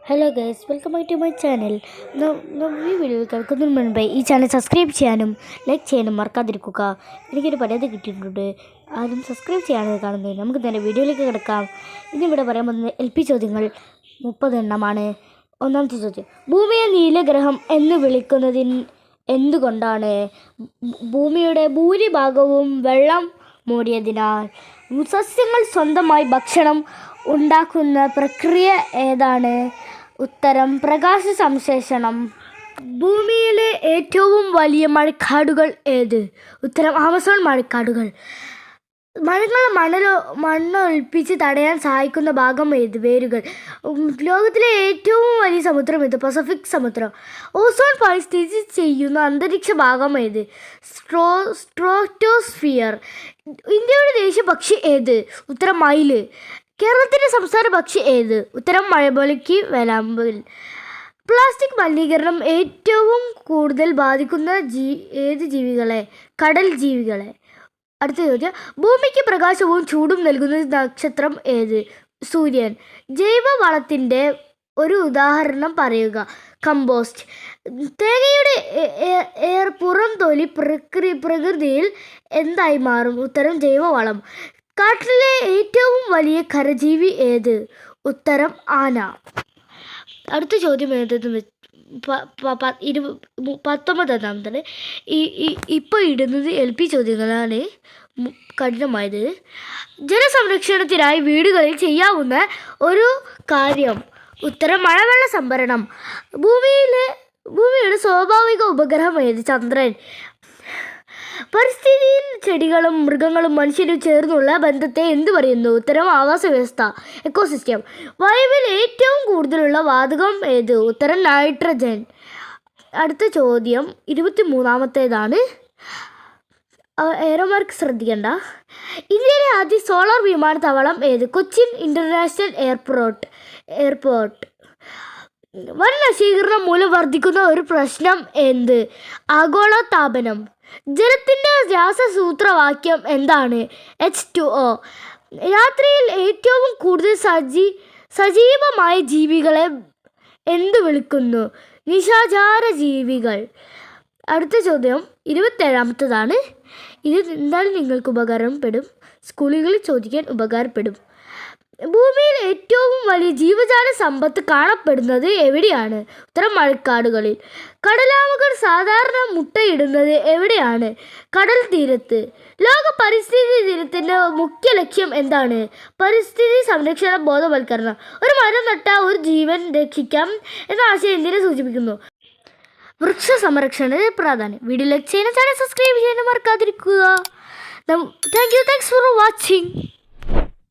Hello guys, welcome back to my channel. ഈ video കേൾക്കുന്നതിന് മുൻപേ ഈ ചാനൽ സബ്സ്ക്രൈബ് ചെയ്യാനും ലൈക്ക് ചെയ്യാനും മറക്കാതിരിക്കുക. എനിക്കൊരു പരാതി കിട്ടിയിട്ടുണ്ട്. ആരും സബ്സ്ക്രൈബ് ചെയ്യാതെ കാണുന്നത്. നമുക്ക് തന്നെ വീഡിയോയിലേക്ക് കിടക്കാം. ഇന്നിവിടെ പറയാൻ പോകുന്നത് LP ചോദ്യങ്ങൾ 30 എണ്ണമാണ്. ഒന്നാമത്തെ ചോദ്യം: ഭൂമിയെ നീലഗ്രഹം എന്ന് വിളിക്കുന്നതിന് എന്തുകൊണ്ടാണ്? ഭൂമിയുടെ ഭൂരിഭാഗവും വെള്ളം മൂടിയതിനാൽ. സസ്യങ്ങൾ സ്വന്തമായി ഭക്ഷണം ഉണ്ടാക്കുന്ന പ്രക്രിയ ഏതാണ്? ഉത്തരം പ്രകാശ സംശ്ലേഷണം. ഭൂമിയിലെ ഏറ്റവും വലിയ മഴക്കാടുകൾ ഏത്? ഉത്തരം ആമസോൺ മഴക്കാടുകൾ. മണ്ണൊലിപ്പിച്ച് തടയാൻ സഹായിക്കുന്ന ഭാഗം ഏത്? വേരുകൾ. ലോകത്തിലെ ഏറ്റവും വലിയ സമുദ്രം ഏത്? പസഫിക് സമുദ്രം. ഓസോൺ പാളി സ്ഥിതി ചെയ്യുന്ന അന്തരീക്ഷ ഭാഗം ഏത്? സ്ട്രാറ്റോസ്ഫിയർ. ഇന്ത്യയുടെ ദേശീയ പക്ഷി ഏത്? ഉത്തരം മയിൽ. കേരളത്തിൻ്റെ സംസ്ഥാന പക്ഷി ഏത്? ഉത്തരം മഴമൊലിക്ക് വേലാമ്പൽ. പ്ലാസ്റ്റിക് മലിനീകരണം ഏറ്റവും കൂടുതൽ ബാധിക്കുന്ന ഏത് ജീവികളെ? കടൽ ജീവികളെ. അടുത്ത ചോദ്യം: ഭൂമിക്ക് പ്രകാശവും ചൂടും നൽകുന്ന നക്ഷത്രം ഏത്? സൂര്യൻ. ജൈവവളത്തിൻ്റെ ഒരു ഉദാഹരണം പറയുക. കമ്പോസ്റ്റ്. തേങ്ങയുടെ പുറം തൊലി പ്രകൃതിയിൽ എന്തായി മാറും? ഉത്തരം ജൈവവളം. കാട്ടിലെ ഏറ്റവും വലിയ കരജീവി ഏത്? ഉത്തരം ആന. അടുത്ത ചോദ്യം ഏതെന്ന് 19 ഇപ്പോൾ ഇടുന്നത് LP ചോദ്യങ്ങളാണ്. കഠിനമായത്. ജലസംരക്ഷണത്തിനായി വീടുകളിൽ ചെയ്യാവുന്ന ഒരു കാര്യം. ഉത്തരം മഴവെള്ള സംഭരണം. ഭൂമിയുടെ സ്വാഭാവിക ഉപഗ്രഹം ഏത്? ചന്ദ്രൻ. പരിസ്ഥിതിയിൽ ചെടികളും മൃഗങ്ങളും മനുഷ്യരും ചേർന്നുള്ള ബന്ധത്തെ എന്തു പറയുന്നു? ഉത്തരം ആവാസ വ്യവസ്ഥ, എക്കോസിസ്റ്റം. വായുവിൽ ഏറ്റവും കൂടുതലുള്ള വാതകം ഏത്? ഉത്തരം നൈട്രജൻ. അടുത്ത ചോദ്യം 23ാമത്തേതാണ്. എയറോമാർക്ക് ശ്രദ്ധിക്കേണ്ട. ഇന്ത്യയിലെ ആദ്യ സോളാർ വിമാനത്താവളം ഏത്? Cochin international airport. വൻ നശീകരണം മൂലം വർദ്ധിക്കുന്ന ഒരു പ്രശ്നം എന്ത്? ആഗോളതാപനം. ജലത്തിൻ്റെ രാസസൂത്രവാക്യം എന്താണ്? H2O. രാത്രിയിൽ ഏറ്റവും കൂടുതൽ സജീവമായ ജീവികളെ എന്തു വിളിക്കുന്നു? നിശാചാര ജീവികൾ. അടുത്ത ചോദ്യം 27ാമത്തേതാണ്. ഇത് എന്തായാലും നിങ്ങൾക്ക് ഉപകാരപ്പെടും. സ്കൂളുകളിൽ ചോദിക്കാൻ ഉപകാരപ്പെടും. ഭൂമിയിൽ ഏറ്റവും വലിയ ജീവജാല സമ്പത്ത് കാണപ്പെടുന്നത് എവിടെയാണ്? ഉത്തരം മഴക്കാടുകളിൽ. കടലാമകൾ സാധാരണ മുട്ടയിടുന്നത് എവിടെയാണ്? കടൽ തീരത്ത്. ലോക പരിസ്ഥിതി ദിനത്തിൻ്റെ മുഖ്യ ലക്ഷ്യം എന്താണ്? പരിസ്ഥിതി സംരക്ഷണ ബോധവൽക്കരണം. ഒരു മരം നട്ടാൽ ഒരു ജീവൻ രക്ഷിക്കാം എന്ന ആശയം എന്തിനെ സൂചിപ്പിക്കുന്നു? വൃക്ഷ സംരക്ഷണത്തിന് പ്രാധാന്യം. വീഡിയോ ലൈക്ക് ചെയ്യുന്ന ചാനൽ സബ്സ്ക്രൈബ് ചെയ്യാൻ മറക്കാതിരിക്കുക. Thanks for watching.